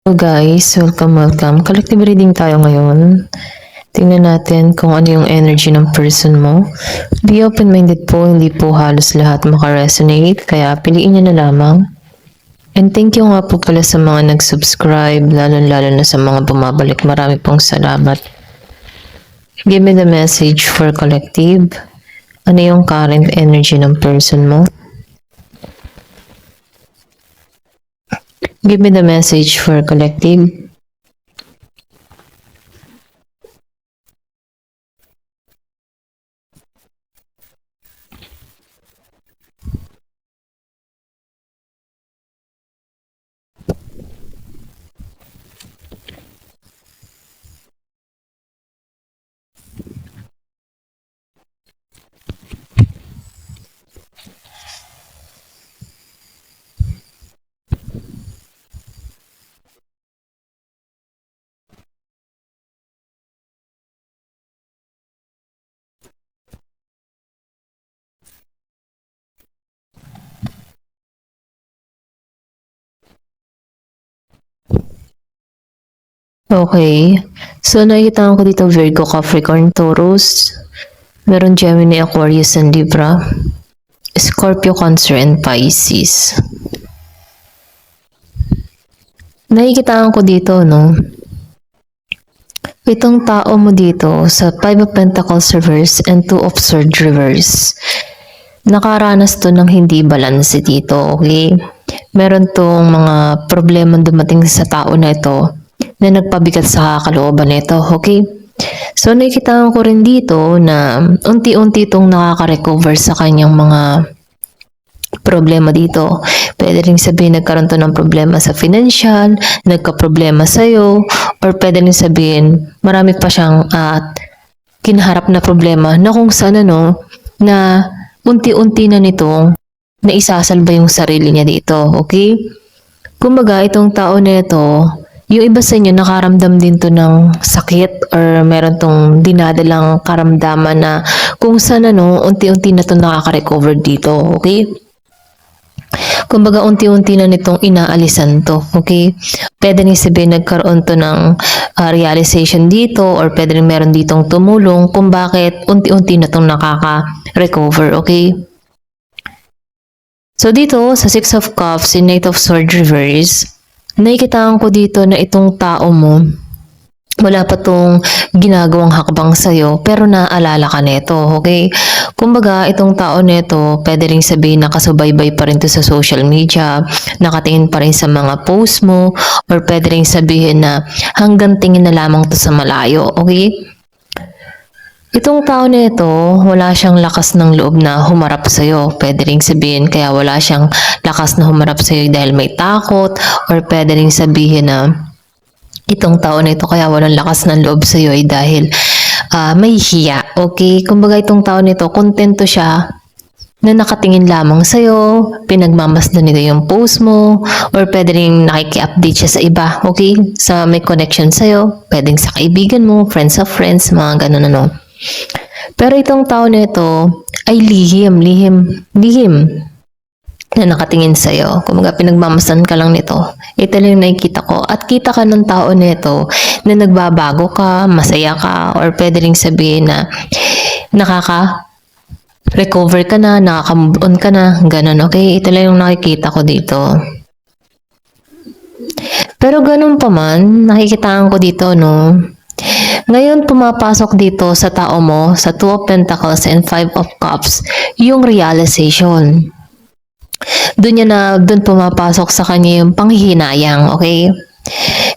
Hello guys, welcome. Collective reading tayo ngayon. Tingnan natin kung ano yung energy ng person mo. Be open-minded po, hindi po halos lahat makaresonate, kaya piliin nyo na lamang. And thank you nga po pala sa mga nag-subscribe, lalo na sa mga bumabalik. Marami pong salamat. Give me the message for collective. Ano yung current energy ng person mo? Give me the message for collective. Okay. So, nakikita ko dito Virgo, Capricorn, Taurus. Meron Gemini, Aquarius, and Libra. Scorpio, Cancer, and Pisces. Nakikita ko dito, no? Itong tao mo dito sa Five of Pentacles reverse and Two of Swords reverse. Nakaranas to ng hindi balanse dito, okay? Meron tong mga problema dumating sa tao na ito na nagpabigat sa kalooban nito, okay? So, nakikita ko rin dito na unti-unti itong nakaka-recover sa kanyang mga problema dito. Pwede rin sabihin nagkaroon to ng problema sa financial, nagka-problema sa'yo, or pwede rin sabihin marami pa siyang kinaharap na problema na kung saan na unti-unti na nitong naisasalba yung sarili niya dito, okay? Kumbaga, itong tao na ito, yung iba sa inyo nakaramdam din to ng sakit or meron tong dinadalang karamdaman na kung saan unti-unti na to nakaka-recover dito, okay? Kumbaga, unti-unti na nitong inaalisan to, okay? Pwede rin sabihin nagkaroon to ng realization dito or pwede rin meron ditong tumulong kung bakit unti-unti na tong nakaka-recover, okay? So, dito sa Six of Cups in Knight of Swords reverse, nakikitaan ko dito na itong tao mo, wala pa tong ginagawang hakbang sa'yo, pero naaalala ka nito, okay? Kumbaga, itong tao nito, pwede rin sabihin nakasubaybay pa rin to sa social media, nakatingin pa rin sa mga post mo, or pwede rin sabihin na hanggang tingin na lamang to sa malayo, okay? Itong tao nito, wala siyang lakas ng loob na humarap sa'yo. Pwede rin sabihin kaya wala siyang lakas na humarap sa'yo dahil may takot, or pwede rin sabihin na itong tao nito kaya walang lakas ng loob sa'yo ay dahil may hiya. Okay? Kumbaga itong tao nito, kontento siya na nakatingin lamang sa'yo, pinagmamasdan nito yung post mo, or pwede rin nakiki-update siya sa iba, okay? Sa may connection sa'yo, pwedeng sa kaibigan mo, friends of friends, mga ganun Pero itong tao nito ay lihim na nakatingin sa'yo. Kumaga pinagmamasdan ka lang nito. Ito lang yung nakikita ko. At kita ka ng tao nito na nagbabago ka, masaya ka, or pwede rin sabihin na nakaka-recover ka na, nakaka-move on ka na, ganun, okay? Ito lang yung nakikita ko dito. Pero ganun pa man, nakikitaan ko dito, no? Ngayon, pumapasok dito sa tao mo, sa Two of Pentacles and Five of Cups, yung realization. Doon pumapasok sa kanya yung panghihinayang, okay?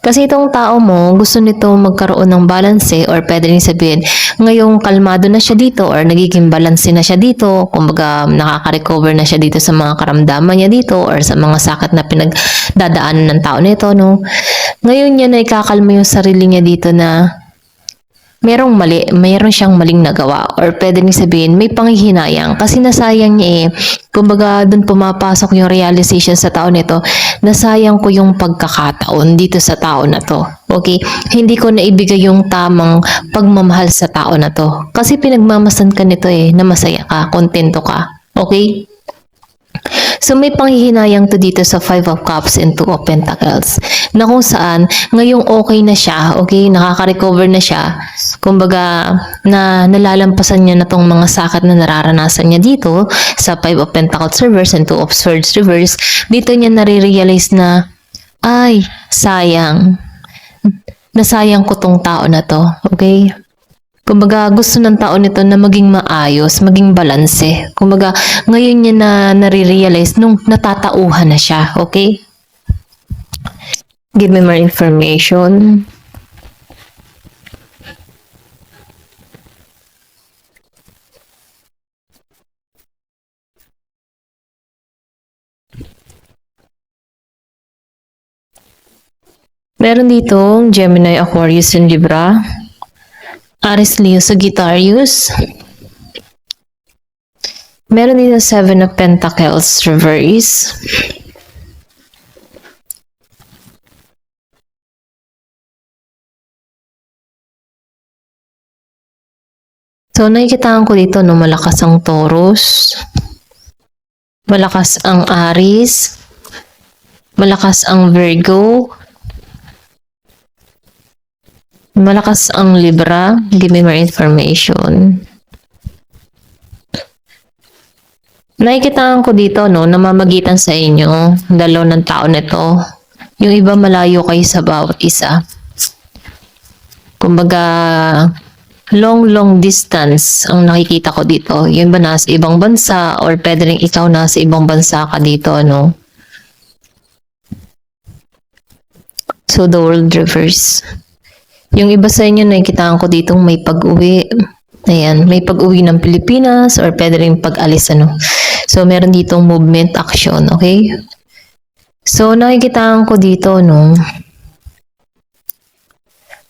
Kasi itong tao mo, gusto nito magkaroon ng balance or pwede rin sabihin, ngayong kalmado na siya dito or nagiging balance na siya dito, kumbaga nakaka-recover na siya dito sa mga karamdaman niya dito or sa mga sakit na pinagdadaanan ng tao nito, no? Ngayon niya na ikakalma yung sarili niya dito na mayroon siyang maling nagawa or pwede rin sabihin may panghihinayang kasi nasayang niya kumbaga doon pumapasok yung realization sa tao nito, nasayang ko yung pagkakataon dito sa tao na to, okay? Hindi ko naibigay yung tamang pagmamahal sa tao na to kasi pinagmamasan ka nito na masaya ka, kontento ka, okay? So may panghihinayang to dito sa Five of Cups and Two of Pentacles na kung saan ngayong okay na siya, okay, nakaka-recover na siya. Kumbaga na nalalampasan niya na tong mga sakit na nararanasan niya dito sa Five of Pentacles reverse and Two of Swords reverse. Dito niya nare-realize na ay, sayang. Nasayang ko tong tao na to, okay? Kumbaga, gusto ng tao nito na maging maayos, maging balanse. Kumbaga, ngayon niya na nare-realize nung natatauhan na siya, okay? Give me more information. Meron ditong Gemini, Aquarius, and Libra. Aries, Leo, Sagittarius. Meron dito Seven of Pentacles reverse. So, nakikitaan ko dito, no, malakas ang Taurus. Malakas ang Aries. Malakas ang Virgo. Malakas ang Libra. Give me more information. Nakikitaan ko dito, no, namamagitan sa inyo, dalaw ng tao nito. Yung iba malayo kayo sa bawat isa. Kumbaga, long distance ang nakikita ko dito. Yung ba nasa ibang bansa or pwede rin ikaw nasa ibang bansa ka dito, no? So, the world reverse. Yung iba sa inyo, nakikitaan ko ditong may pag-uwi. Ayan, may pag-uwi ng Pilipinas or pwede rin pag-alis, ano. So, meron ditong movement, action, okay? So, nakikitaan ko dito, no,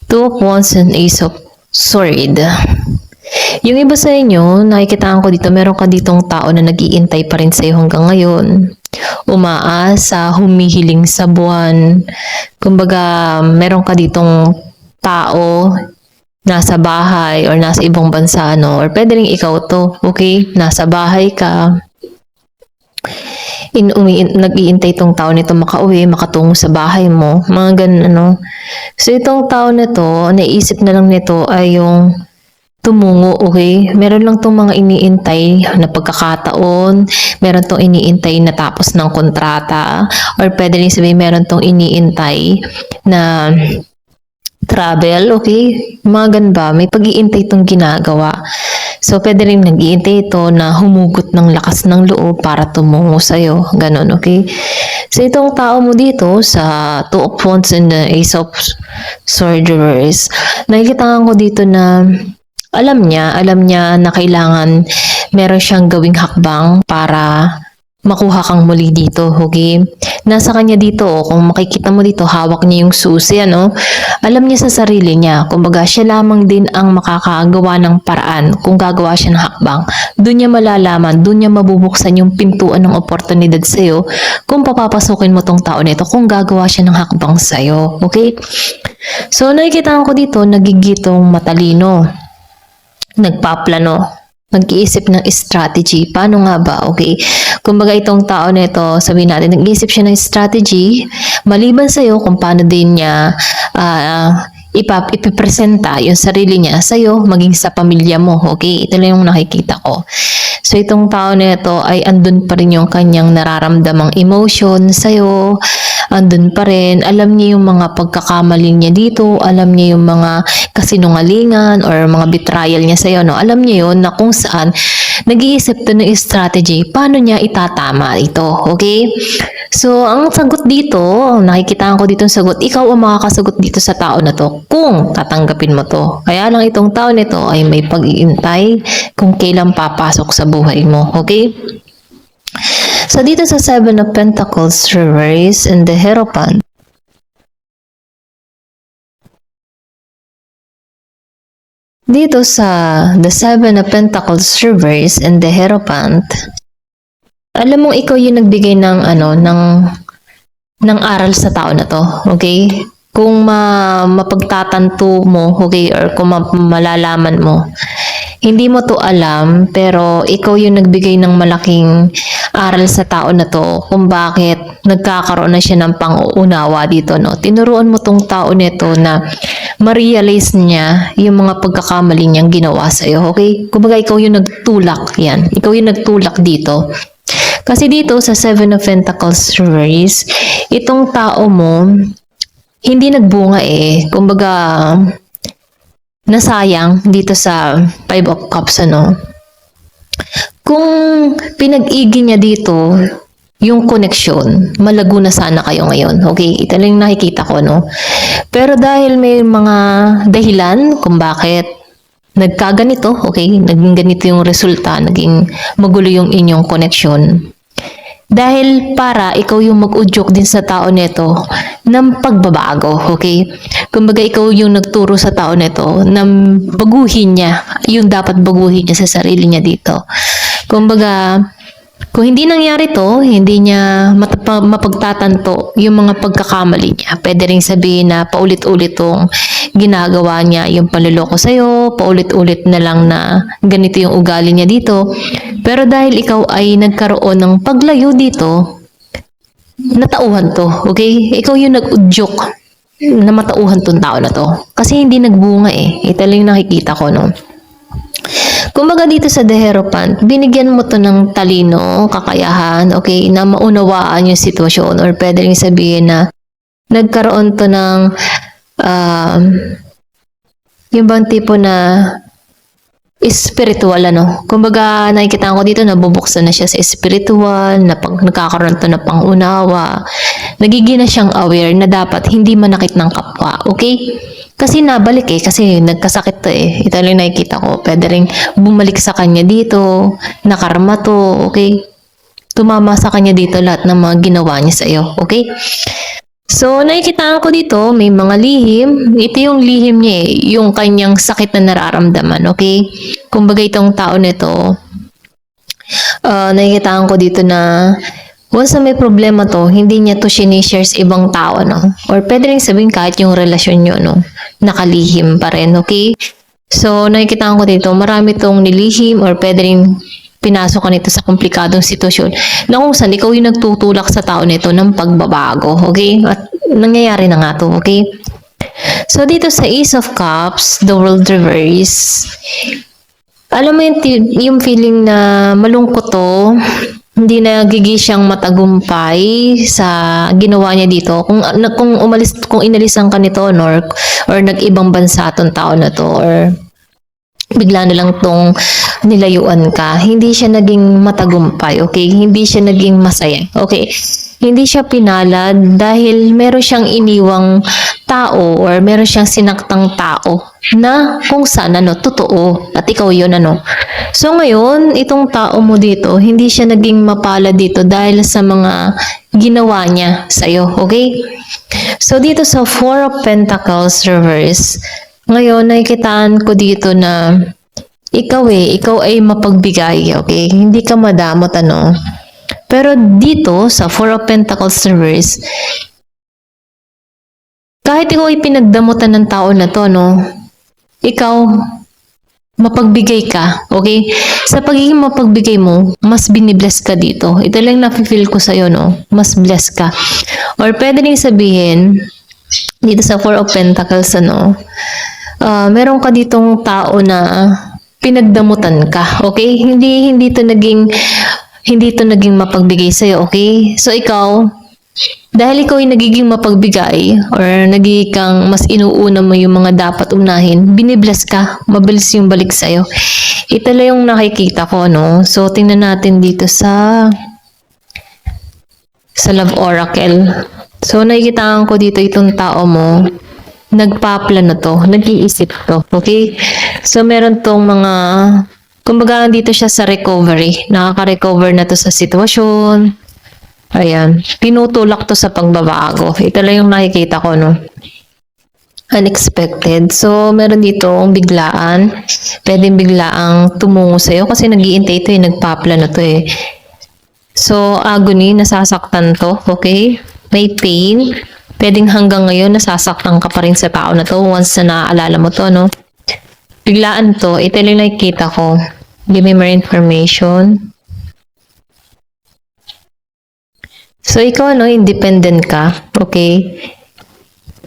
Two of Wands and Ace of Sword. Yung iba sa inyo, nakikitaan ko dito, meron ka ditong tao na nag-iintay pa rin sa'yo hanggang ngayon. Umaasa, humihiling sa buwan. Kumbaga, meron ka ditong tao nasa bahay or nasa ibang bansa, no? Or pwede rin ikaw to, okay? Nasa bahay ka. Nag-iintay itong tao nito makauwi, makatungo sa bahay mo. Mga ganun, ano? So, itong tao na to, naisip na lang nito ay yung tumungo, okay? Meron lang tong mga iniintay na pagkakataon, meron tong iniintay na tapos ng kontrata, or pwede rin sabihin meron tong iniintay na travel, okay? Mga ganun ba? May pag-iintay itong ginagawa. So, pwede rin nag-iintay ito na humugot ng lakas ng loob para tumungo sa'yo. Ganun, okay? So, itong tao mo dito sa Two of Wands and the Ace of Swords reverse, nakikita ko dito na alam niya na kailangan meron siyang gawing hakbang para makuha kang muli dito, okay? Nasa kanya dito, kung makikita mo dito, hawak niya yung susi, ano? Alam niya sa sarili niya, kumbaga siya lamang din ang makakagawa ng paraan kung gagawa siya ng hakbang. Doon niya malalaman, doon niya mabubuksan yung pintuan ng oportunidad sa'yo kung papapasukin mo tong tao nito, kung gagawa siya ng hakbang sa'yo, okay? So, nakikita ko dito, nagigitong matalino, nagpaplano, nag-iisip ng strategy. Paano nga ba? Okay. Kumbaga itong tao na ito, sabihin natin, nag-iisip siya ng strategy, maliban sa'yo kung paano din niya ipipresenta yung sarili niya sa'yo, maging sa pamilya mo. Okay. Ito lang yung nakikita ko. So itong tao na ito ay andun pa rin yung kanyang nararamdamang emotion sa'yo, andun pa rin, alam niya yung mga pagkakamali niya dito, alam niya yung mga kasinungalingan or mga betrayal niya sa'yo, no? Alam niya yun na kung saan nag-iisip to ng strategy, paano niya itatama ito, okay? So, ang sagot dito, nakikita ko dito ang sagot, ikaw ang makakasagot dito sa tao na to kung tatanggapin mo to. Kaya lang itong tao nito ay may pag-iintay kung kailan papasok sa buhay mo, okay? So, dito sa Seven of Pentacles reverse and the Hierophant, dito sa the Seven of Pentacles reverse and the Hierophant, alam mong ikaw yung nagbigay ng ng aral sa tao na to, okay? Kung mapagtatanto mo, okay, or kung malalaman mo, Hindi mo to alam, pero ikaw yung nagbigay ng malaking aral sa tao na to kung bakit nagkakaroon na siya ng pang-uunawa dito, no? Tinuruan mo tong tao nito na ma-realize niya yung mga pagkakamali niyang ginawa sa'yo, okay? Kumbaga, ikaw yung nagtulak, yan. Ikaw yung nagtulak dito. Kasi dito sa Seven of Pentacles reverse, itong tao mo, hindi nagbunga eh. Kumbaga, nasayang dito sa Five of Cups, ano. Kung pinag-igi niya dito, yung connection, malago na sana kayo ngayon. Okay, ito lang yung nakikita ko, no? Pero dahil may mga dahilan kung bakit nagkaganito, okay, naging ganito yung resulta, naging magulo yung inyong connection. Dahil para ikaw yung mag-udyok din sa tao nito ng pagbabago, okay? Kumbaga ikaw yung nagturo sa tao nito na baguhin niya yung dapat baguhin niya sa sarili niya dito. Kumbaga, kung hindi nangyari to, hindi niya mapagtatanto yung mga pagkakamali niya. Pwede rin sabihin na paulit-ulit tong ginagawa niya yung panluloko sa'yo, paulit-ulit na lang na ganito yung ugali niya dito. Pero dahil ikaw ay nagkaroon ng paglayo dito, natauhan to, okay? Ikaw yung nag-udyok na matauhan tong tao na to. Kasi hindi nagbunga eh. Ito lang yung nakikita ko, no? Kumbaga dito sa The Hierophant, binigyan mo to ng talino, kakayahan, okay, na maunawaan yung sitwasyon, or pwede rin sabihin na nagkaroon to ng yung bang tipo na spiritual, ano. Kumbaga nakikita ko dito nabubuksan na siya sa spiritual, na pag nagkakaroon to na pangunawa, nagiging na siyang aware na dapat hindi manakit ng kapwa, okay? Kasi nabalik eh, kasi nagkasakit to eh. Ito lang nakikita ko. Pwede rin bumalik sa kanya dito, nakarma to, okay? Tumama sa kanya dito lahat ng mga ginawa niya sa iyo, okay? So, nakikita ko dito, may mga lihim. Ito yung lihim niya eh, yung kanyang sakit na nararamdaman, okay? Kumbaga itong tao nito, nakikita ko dito na once na may problema to, hindi niya to sinishare sa ibang tao, no? Or pwede rin sabihin kahit yung relasyon nyo, no? Nakalihim pa rin, okay? So, nakikita ko dito, marami tong nilihim or pwede rin pinasok ka nito sa komplikadong sitwasyon na kung saan ikaw yung nagtutulak sa tao nito ng pagbabago, okay? At nangyayari na nga to, okay? So, dito sa Ace of Cups, the World Reverse, alam mo yung feeling na malungkot to, hindi nagiging siyang matagumpay sa ginawa niya dito. Kung inalisan ka nito, or nag-ibang bansa tong tao na to, or bigla na lang tong nilayuan ka, hindi siya naging matagumpay, okay? Hindi siya naging masaya, okay? Hindi siya pinalad dahil meron siyang iniwang tao or meron siyang sinaktang tao na kung saan totoo at ikaw yun, ano. So ngayon, itong tao mo dito, hindi siya naging mapalad dito dahil sa mga ginawa niya sa'yo, okay? So dito sa Four of Pentacles reverse, ngayon nakikitaan ko dito na ikaw ay mapagbigay, okay? Hindi ka madamot, ano. Pero dito sa Four of Pentacles reverse, kahit ikaw ay pinagdamutan ng tao na to, no, ikaw, mapagbigay ka, okay? Sa pagiging mapagbigay mo, mas binibless ka dito. Ito lang na-feel ko sa'yo, no? Mas bless ka. Or pwede rin sabihin, dito sa Four of Pentacles, ano, meron ka ditong tao na pinagdamutan ka, okay? Hindi to naging mapagbigay sa'yo, okay? So ikaw, dahil ikaw ay nagiging mapagbigay or nagiging kang mas inuuna mo yung mga dapat unahin, binibless ka, mabilis yung balik sa'yo. Ito lang yung nakikita ko, no? So, tingnan natin dito sa Love Oracle. So, nakikita ko dito itong tao mo, nagpaplano to, nag-iisip to, okay? So, meron tong mga, kumbaga dito siya sa recovery, nakaka-recover na to sa sitwasyon. Ayan, tinutulak to sa pagbabago. Ito lang yung nakikita ko, no? Unexpected. So, meron dito biglaan. Pwedeng biglaang tumungo sa'yo kasi nag-iintay ito nagpaplano to eh. So, agony, nasasaktan to, okay? May pain. Pwedeng hanggang ngayon nasasaktan ka pa rin sa tao na to once na naaalala mo to, no? biglaan to, ito lang nakikita ko. Give me more information. So, ikaw, no, independent ka, okay?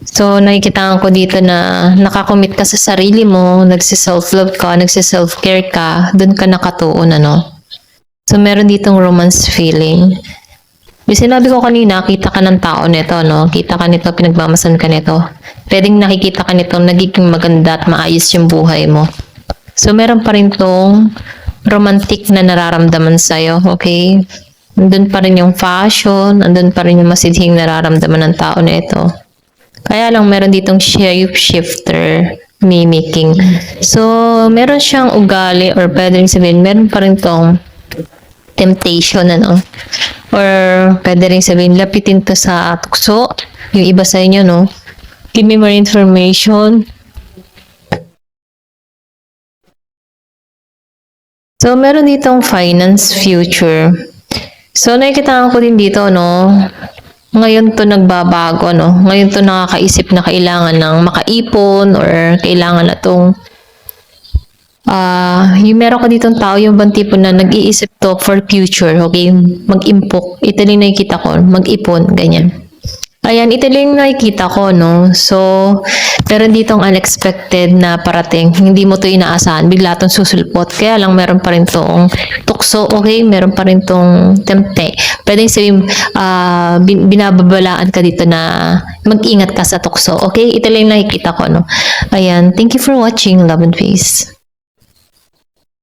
So, nakikita ko dito na nakakommit ka sa sarili mo, nagsi-self-love ka, nagsi-self-care ka, dun ka nakatuon, ano? So, meron ditong romance feeling. Yung sinabi ko kanina, kita ka ng tao nito, no? Kita ka nito, pinagmamasan ka nito. Pwedeng nakikita ka nito, nagiging maganda at maayos yung buhay mo. So, meron pa rin tong romantic na nararamdaman sa'yo, okay? Andun pa rin yung fashion, andun pa rin yung masidhing nararamdaman ng tao na ito. Kaya lang meron ditong shape shifter, mimicking. So, meron siyang ugali or pwedeng sabihin, meron pa rin tong temptation, ano? Or pwede rin sabihin, lapitin to sa tukso. Yung iba sa inyo, no? Give me more information. So, meron ditong finance future. So, nakikita ko din dito, no? Ngayon to nagbabago, no? Ngayon to nakakaisip na kailangan ng makaipon or kailangan na tong yung meron ka ditong tao, yung bang tipo na nag-iisip to for future, okay? Mag-impok. Ito lang nakikita ko, mag-ipon, ganyan. Ayan, ito lang nakikita ko, no? So, meron ditong unexpected na parating. Hindi mo to inaasahan. Bigla tong susulpot. Kaya lang meron pa rin tong tukso, okay? Meron pa rin tong tempe. Pwedeng sabihin, binababalaan ka dito na mag-ingat ka sa tukso, okay? Ito lang nakikita ko, no? Ayan, thank you for watching. Love and peace.